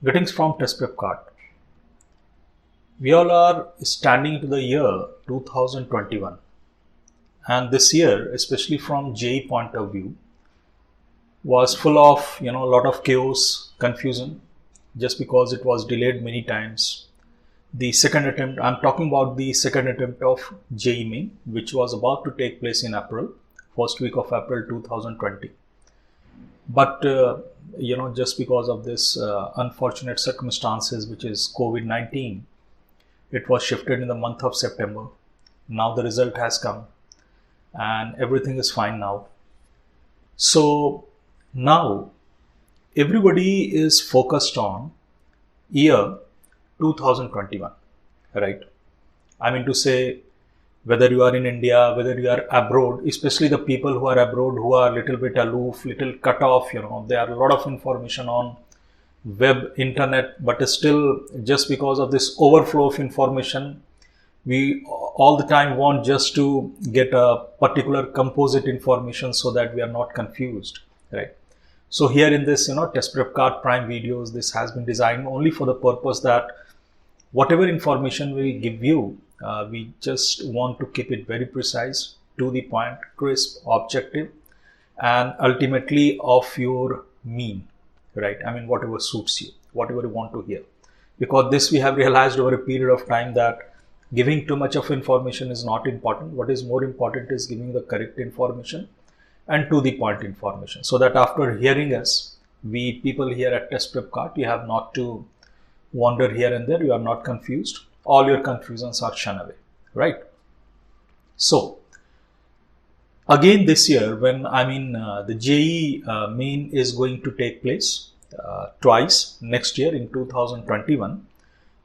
Greetings from Test Prep Card. We all are standing into the year 2021, and this year, especially from JEE point of view, was full of a lot of chaos, confusion, just because it was delayed many times. The second attempt, I'm talking about the second attempt of JEE Main, which was about to take place in April, first week of April 2020. But just because of this unfortunate circumstances, which is COVID-19, it was shifted in the month of September. Now the result has come and everything is fine now. So now everybody is focused on year 2021, right? I mean to say, whether you are in India, whether you are abroad, especially the people who are abroad, who are a little bit aloof, little cut off, there are a lot of information on web, internet, but still just because of this overflow of information, we all the time want just to get a particular composite information so that we are not confused, right? So here in this, Test Prep Card Prime videos, this has been designed only for the purpose that whatever information we give you, we just want to keep it very precise, to the point, crisp, objective, and ultimately of your mean, right? I mean, whatever suits you, whatever you want to hear. Because this we have realized over a period of time that giving too much of information is not important. What is more important is giving the correct information and to the point information, so that after hearing us, we people here at Test Prep Card, you have not to wander here and there, you are not confused. All your confusions are shun away, right? So again this year, when the JEE Main is going to take place twice next year in 2021,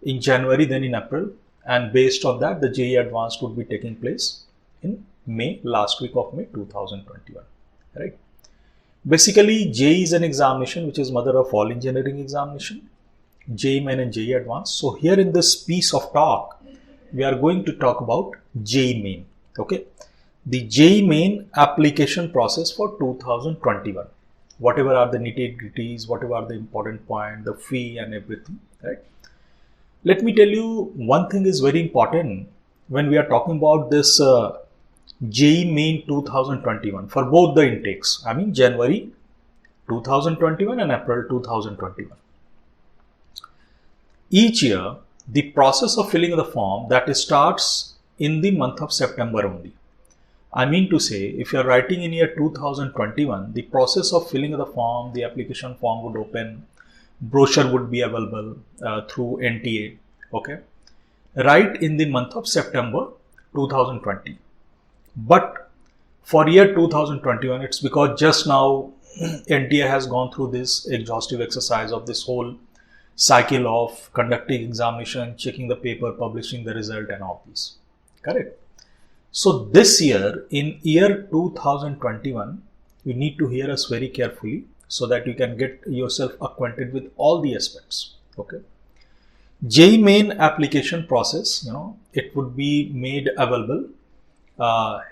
in January, then in April, and based on that, the JEE Advanced would be taking place in May, last week of May 2021, right? Basically, JEE is an examination which is mother of all engineering examination, JEE Main and JEE Advanced. So here in this piece of talk, we are going to talk about JEE Main. Okay, the JEE Main application process for 2021. Whatever are the nitty-gritties, whatever are the important point, the fee and everything, right? Let me tell you, one thing is very important when we are talking about this JEE Main 2021 for both the intakes. I mean January 2021 and April 2021. Each year, the process of filling the form that starts in the month of September only. I mean to say, if you are writing in year 2021, the process of filling the form, the application form would open, brochure would be available through NTA, okay, right in the month of September 2020. But for year 2021, it's because just now NTA has gone through this exhaustive exercise of this whole cycle of conducting examination, checking the paper, publishing the result and all these, correct? So this year, in year 2021, you need to hear us very carefully so that you can get yourself acquainted with all the aspects, okay? JEE Main application process, it would be made available,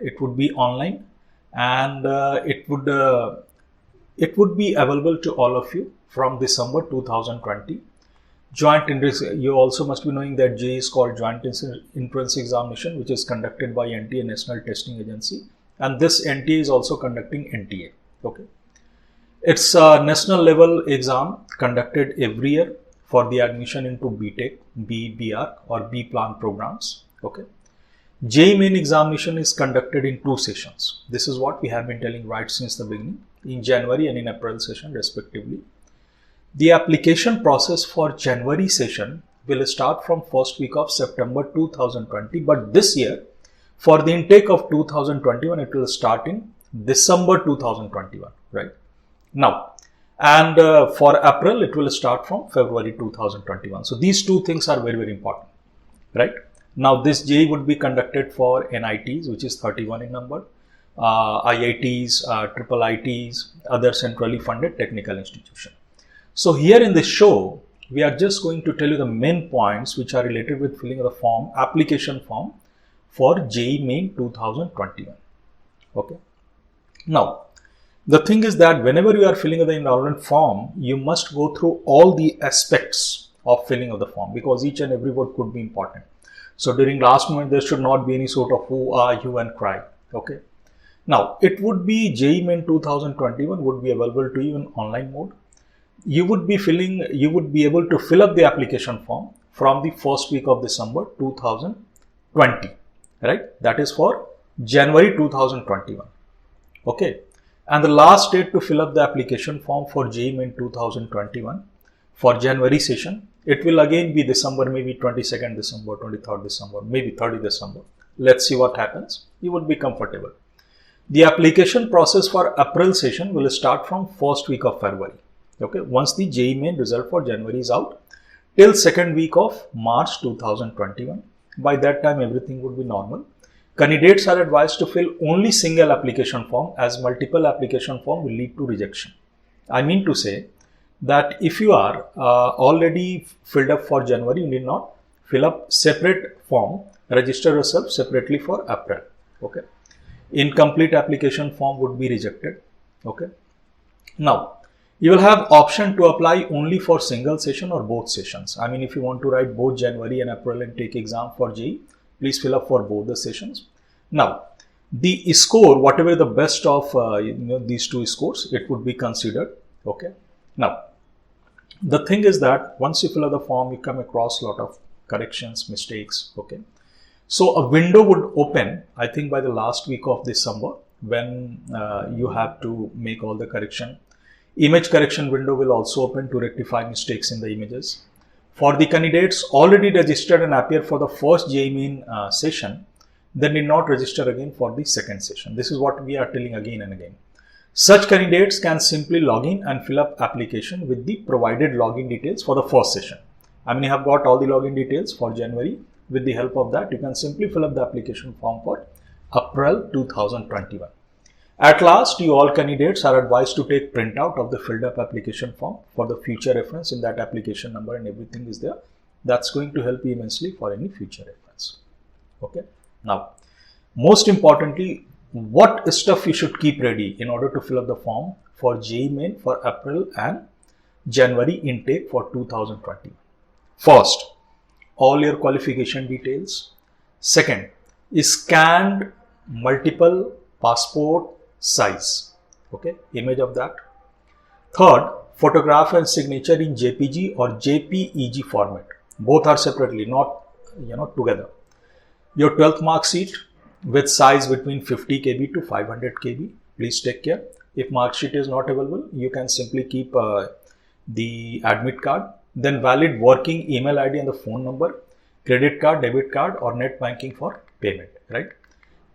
it would be online, and it would be available to all of you from December 2020. You also must be knowing that JEE is called Joint Entrance Examination, which is conducted by NTA, National Testing Agency, and this NTA is also conducting NTA. Okay, it's a national level exam conducted every year for the admission into BTech, BR or B Plan programs. Okay, JEE Main examination is conducted in 2 sessions. This is what we have been telling right since the beginning, in January and in April session respectively. The application process for January session will start from first week of September 2020, but this year for the intake of 2021, it will start in December 2021, right? Now, and for April, it will start from February 2021. So these 2 things are very, very important, right? Now this JEE would be conducted for NITs, which is 31 in number, IITs, triple ITs, other centrally funded technical institutions. So here in this show, we are just going to tell you the main points which are related with filling the form, application form for JEE Main 2021. Okay. Now, The thing is that whenever you are filling the enrollment form, you must go through all the aspects of filling of the form, because each and every word could be important. So during last moment, there should not be any sort of who are you and cry. Okay. Now, it would be JEE Main 2021 would be available to you in online mode. You would be able to fill up the application form from the first week of December 2020, right? That is for January 2021. Okay. And the last date to fill up the application form for JEE Main 2021 for January session, it will again be December, maybe 22nd December, 23rd December, maybe 30th December. Let's see what happens. You would be comfortable. The application process for April session will start from first week of February. Okay, once the JEE Main result for January is out, till second week of March 2021. By that time, everything would be normal. Candidates are advised to fill only single application form, as multiple application form will lead to rejection. I mean to say that if you are already filled up for January, you need not fill up separate form, register yourself separately for April. Okay. Incomplete application form would be rejected. Okay. Now, you will have option to apply only for single session or both sessions. I mean, if you want to write both January and April and take exam for JEE, please fill up for both the sessions. Now, the score, whatever the best of these two scores, it would be considered. Okay. Now, the thing is that once you fill out the form, you come across a lot of corrections, mistakes. Okay. So a window would open, I think by the last week of December, when you have to make all the correction. Image correction window will also open to rectify mistakes in the images. For the candidates already registered and appear for the first JEE Main session, they need not register again for the second session. This is what we are telling again and again. Such candidates can simply log in and fill up application with the provided login details for the first session. I mean, you have got all the login details for January. With the help of that, you can simply fill up the application form for April 2021. At last, you all candidates are advised to take printout of the filled up application form for the future reference. In that application number and everything is there. That's going to help you immensely for any future reference. Okay. Now, most importantly, what stuff you should keep ready in order to fill up the form for JEE Main for April and January intake for 2020. First, all your qualification details. Second, scanned multiple passport size, okay, image of that. Third, photograph and signature in JPG or JPEG format. Both are separately, not together. Your 12th mark sheet with size between 50 KB to 500 KB. Please take care. If mark sheet is not available, you can simply keep the admit card. Then valid working email ID and the phone number, credit card, debit card or net banking for payment, right?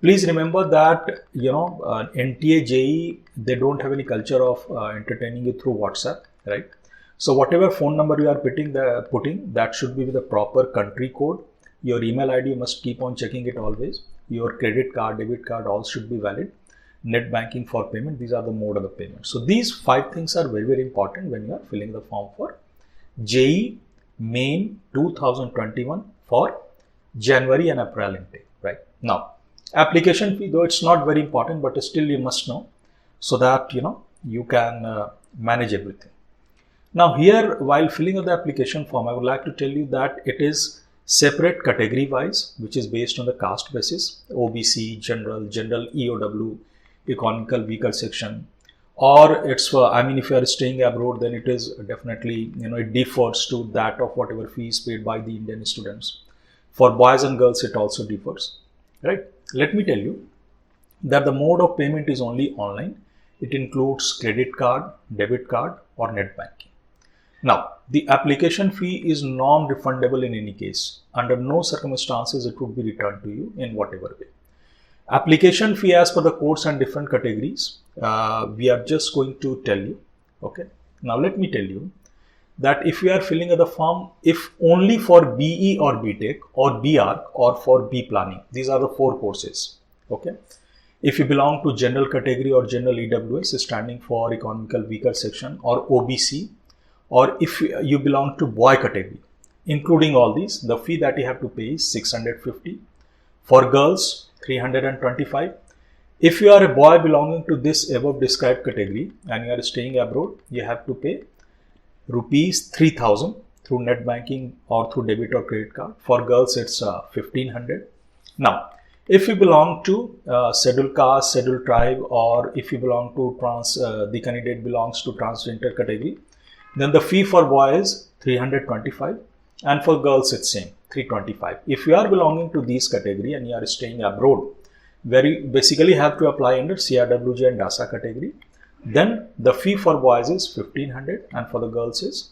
Please remember that, NTA JEE, they don't have any culture of entertaining you through WhatsApp, right? So whatever phone number you are putting, that should be with the proper country code. Your email ID, you must keep on checking it always. Your credit card, debit card, all should be valid. Net banking for payment, these are the mode of the payment. So these 5 things are very, very important when you are filling the form for JEE Main 2021 for January and April intake, right? Now, application fee, though it's not very important, but still you must know so that you can manage everything. Now here, while filling out the application form, I would like to tell you that it is separate category wise, which is based on the caste basis, OBC, general EOW, economical weaker section, or it's for, if you are staying abroad, then it is definitely, it differs to that of whatever fees paid by the Indian students. For boys and girls, it also differs, right? Let me tell you that the mode of payment is only online. It includes credit card, debit card or net banking. Now, the application fee is non-refundable in any case. Under no circumstances it would be returned to you in whatever way. Application fee as per the codes and different categories, we are just going to tell you. Okay. Now, let me tell you that if we are filling out the form, if only for BE or BTech or BArch or for B planning, these are the 4 courses. Okay. If you belong to general category or general EWS, standing for economical weaker section, or OBC, or if you belong to boy category, including all these, the fee that you have to pay is 650. For girls, 325. If you are a boy belonging to this above described category and you are staying abroad, you have to pay rupees 3000 through net banking or through debit or credit card. For girls, it's 1500. Now, if you belong to scheduled caste, scheduled tribe, or if you belong to the candidate belongs to transgender category, then the fee for boys is 325 and for girls it's same 325. If you are belonging to these category and you are staying abroad, where you basically have to apply under CRWJ and DASA category, then the fee for boys is 1500 and for the girls is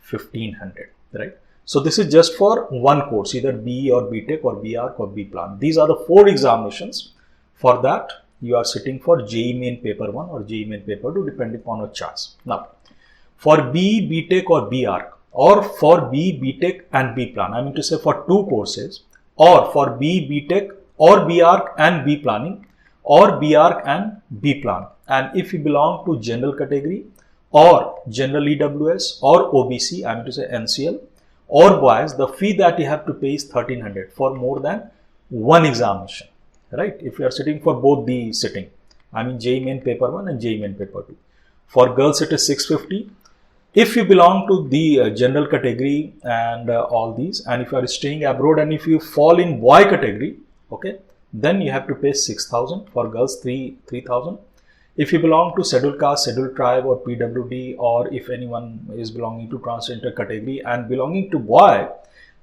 1500, right? So this is just for one course, either BE or BTech or BArch or BPlan. These are the 4 examinations. For that, you are sitting for JEE Main Paper 1 or JEE Main Paper 2, depending upon your choice. Now, for BE, BTech or BArch, or for BE, BTech and BPlan, I mean to say for 2 courses, or for BE, BTech or BArch and B planning, or BArch and BPlan, and if you belong to general category or general EWS or OBC, I mean to say NCL, or boys, the fee that you have to pay is 1300 for more than one examination, right? If you are sitting for both the sitting, I mean JEE Main Paper 1 and JEE Main Paper 2. For girls, it is 650. If you belong to the general category and all these, and if you are staying abroad and if you fall in boy category, okay, then you have to pay 6000. For girls, 3000. If you belong to scheduled caste, scheduled tribe or PWD, or if anyone is belonging to transgender category and belonging to boy,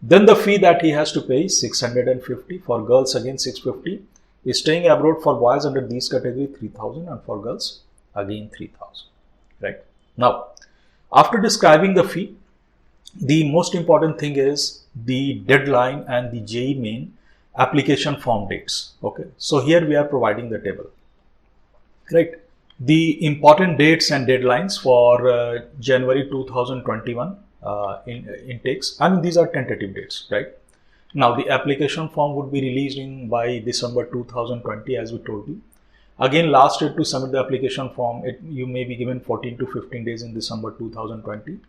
then the fee that he has to pay is 650. For girls, again 650. Is staying abroad for boys under these category 3000 and for girls again 3000, right? Now, after describing the fee, the most important thing is the deadline and the JEE Main application form dates. Okay, so here we are providing the table, right? The important dates and deadlines for January 2021 intakes. I mean, these are tentative dates, right? Now, the application form would be released by December 2020, as we told you. Again, last date to submit the application form, you may be given 14 to 15 days in December 2020.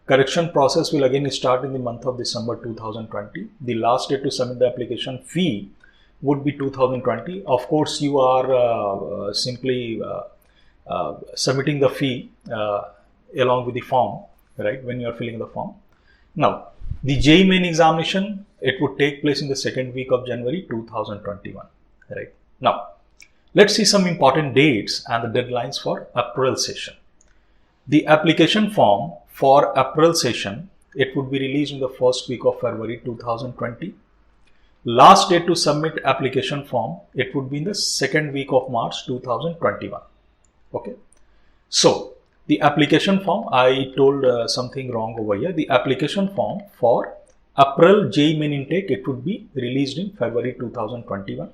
Correction process will again start in the month of December 2020. The last date to submit the application fee would be 2020. Of course, you are simply submitting the fee along with the form, right, when you are filling the form. Now, the JEE Main examination, it would take place in the second week of January 2021, right? Now, let's see some important dates and the deadlines for April session. The application form for April session, it would be released in the first week of February 2020. Last date to submit application form, it would be in the second week of March 2021. Okay. So, the application form, I told something wrong over here. The application form for April JEE Main intake, it would be released in February 2021.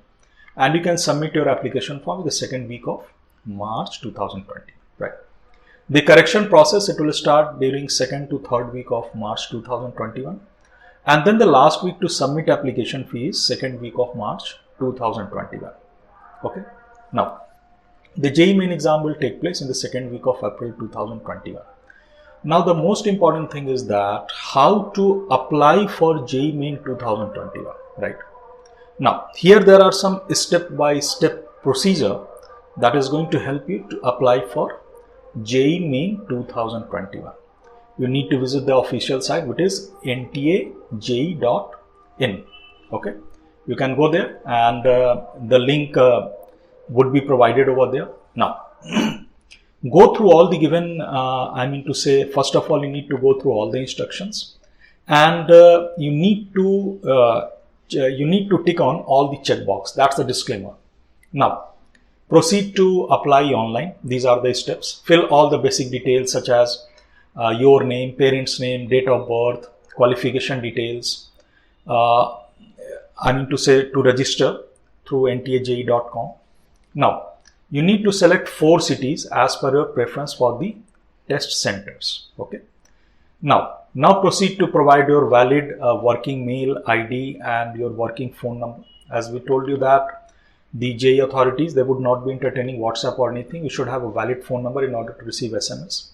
And you can submit your application form in the second week of March 2020, right? The correction process, it will start during second to third week of March 2021. And then the last week to submit application fee is second week of March 2021. Okay. Now, the JEE Main exam will take place in the second week of April 2021. Now, the most important thing is that how to apply for JEE Main 2021, right? Now, here there are some step-by-step procedure that is going to help you to apply for JEE Main 2021. You need to visit the official site, which is ntajee.in. Okay, you can go there and the link would be provided over there. Now, go through all the given, first of all, you need to go through all the instructions and you need to tick on all the checkbox. That's the disclaimer. Now, proceed to apply online. These are the steps. Fill all the basic details such as your name, parents' name, date of birth, qualification details. To register through ntajee.com. Now, you need to select 4 cities as per your preference for the test centers. Okay. Now proceed to provide your valid working mail ID and your working phone number. As we told you that the JEE authorities, they would not be entertaining WhatsApp or anything. You should have a valid phone number in order to receive SMS.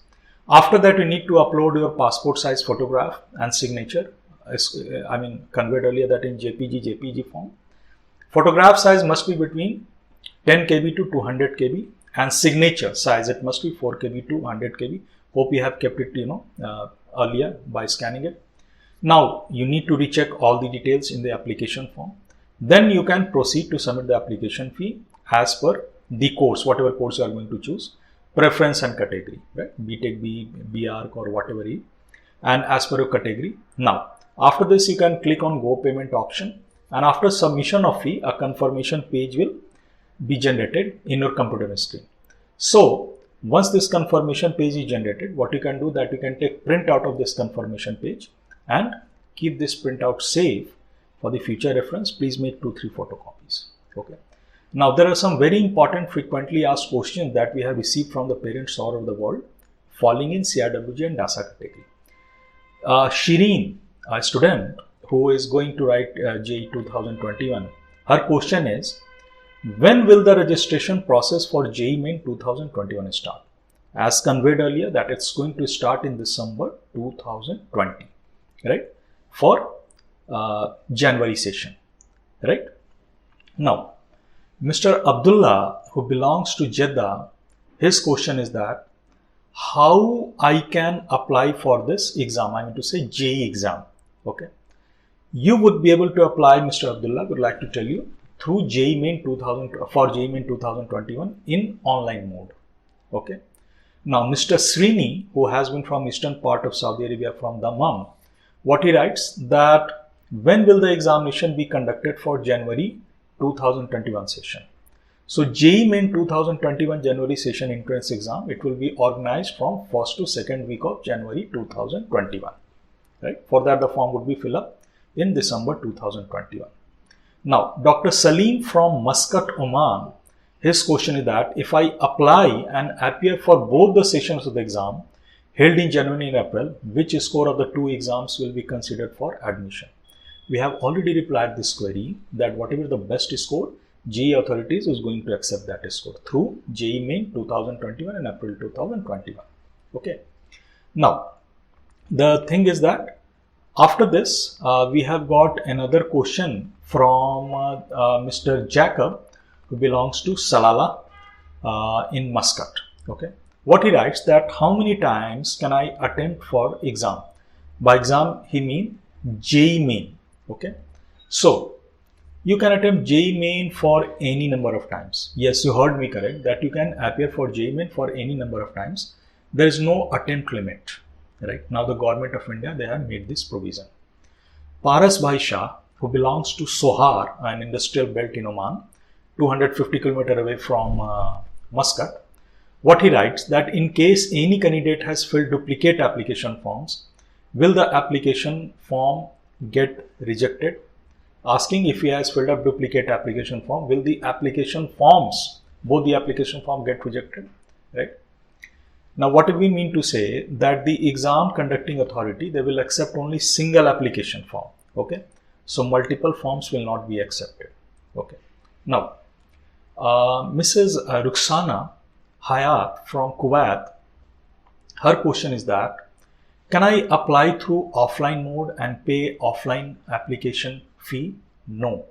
After that, you need to upload your passport size photograph and signature. Conveyed earlier that in JPG form. Photograph size must be between 10 KB to 200 KB, and signature size, it must be 4 KB to 100 KB. Hope you have kept it, earlier by scanning it. Now you need to recheck all the details in the application form. Then you can proceed to submit the application fee as per the course, whatever course you are going to choose, preference and category, right? BTech, BArch or whatever it, and as per your category. Now, after this, you can click on Go Payment option, and after submission of fee, a confirmation page will be generated in your computer screen. So, once this confirmation page is generated, what you can do that you can take print out of this confirmation page and keep this printout safe for the future reference. Please make 2-3 photocopies. Okay. Now, there are some very important frequently asked questions that we have received from the parents all over the world, falling in CRWJ and DASA category. Shireen, a student who is going to write JEE 2021, her question is, when will the registration process for JEE Main 2021 start? As conveyed earlier, that it's going to start in December 2020, right? For January session, right? Now, Mr. Abdullah, who belongs to Jeddah, his question is that how I can apply for this exam, I mean to say JEE exam, okay? You would be able to apply, Mr. Abdullah, would like to tell you, through JEE Main 2021 in online mode, okay? Now, Mr. Srini, who has been from eastern part of Saudi Arabia, from Dammam, what he writes that when will the examination be conducted for January 2021 session? So, JEE Main 2021 January session entrance exam, it will be organized from 1st to 2nd week of January 2021, right? For that, the form would be filled up in December 2021. Now, Dr. Salim from Muscat, Oman, his question is that if I apply and appear for both the sessions of the exam held in January and April, which score of the two exams will be considered for admission? We have already replied this query that whatever the best score, JEE authorities is going to accept that score through JEE Main 2021 and April 2021. Okay. Now, the thing is that after this, we have got another question from Mr. Jacob, who belongs to Salala in Muscat. Okay. What he writes that how many times can I attempt for exam? By exam, he means JEE Main. Okay. So, you can attempt JEE Main for any number of times. Yes, you heard me correct, that you can appear for JEE Main for any number of times. There is no attempt limit. Right now, the government of India, they have made this provision. Paras Bhai Shah, who belongs to Sohar, an industrial belt in Oman, 250 km away from Muscat. What he writes that in case any candidate has filled duplicate application forms, will the application form get rejected? Asking if he has filled up duplicate application form, will the application forms, both the application form get rejected, right? Now, what do we mean to say that the exam conducting authority, they will accept only single application form, okay? So, multiple forms will not be accepted, okay? Now, Mrs. Ruxana Hayat from Kuwait, her question is that, can I apply through offline mode and pay offline application fee? No.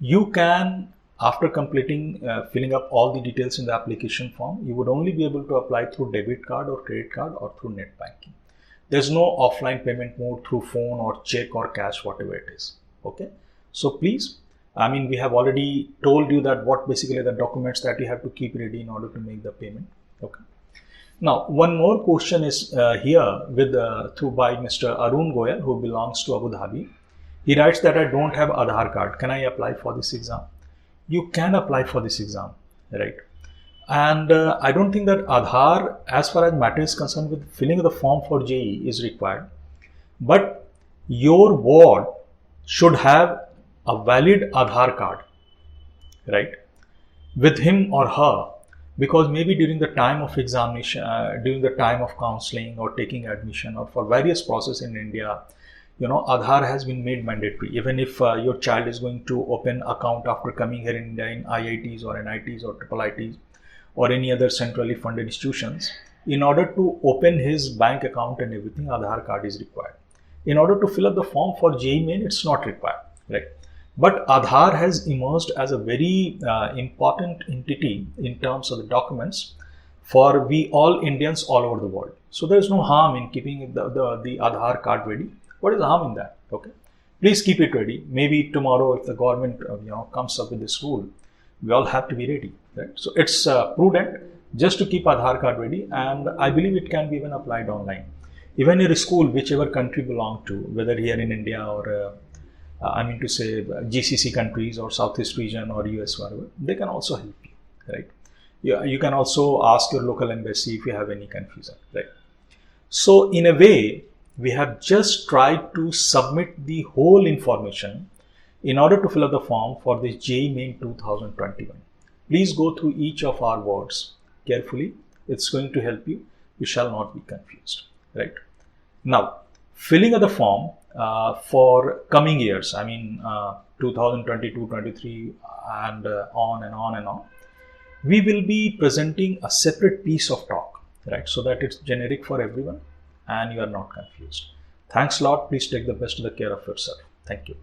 You can, after completing, filling up all the details in the application form, you would only be able to apply through debit card or credit card or through net banking. There's no offline payment mode through phone or check or cash, whatever it is. Okay. So please, I mean, we have already told you that what basically the documents that you have to keep ready in order to make the payment. Okay. Now, one more question is here with through by Mr. Arun Goyal, who belongs to Abu Dhabi. He writes that I don't have Aadhaar card. Can I apply for this exam? You can apply for this exam, right? And I don't think that Aadhaar, as far as matter is concerned with filling the form for JEE, is required. But your ward should have a valid Aadhaar card, right, with him or her, because maybe during the time of examination, during the time of counseling or taking admission or for various processes in India, you know, Aadhaar has been made mandatory. Even if your child is going to open account after coming here in India in IITs or NITs or IIITs or any other centrally funded institutions, in order to open his bank account and everything, Aadhaar card is required. In order to fill up the form for JEE Main, it's not required, right? But Aadhaar has emerged as a very important entity in terms of the documents for we all Indians all over the world. So there is no harm in keeping the Aadhaar card ready. What is the harm in that? Okay, please keep it ready. Maybe tomorrow, if the government comes up with this rule, we all have to be ready, right? So it's prudent just to keep Aadhaar card ready, and I believe it can be even applied online. Even in a school, whichever country belong to, whether here in India or I mean to say GCC countries or Southeast region or US, whatever, they can also help you, right? You can also ask your local embassy if you have any confusion, right? So in a way, we have just tried to submit the whole information in order to fill up the form for this JEE Main 2021. Please go through each of our words carefully. It's going to help you. You shall not be confused, right? Now, filling of the form for coming years, I mean 2022, 23 and on and on and on, we will be presenting a separate piece of talk, right? So that it's generic for everyone and you are not confused. Thanks a lot. Please take the best of the care of yourself. Thank you.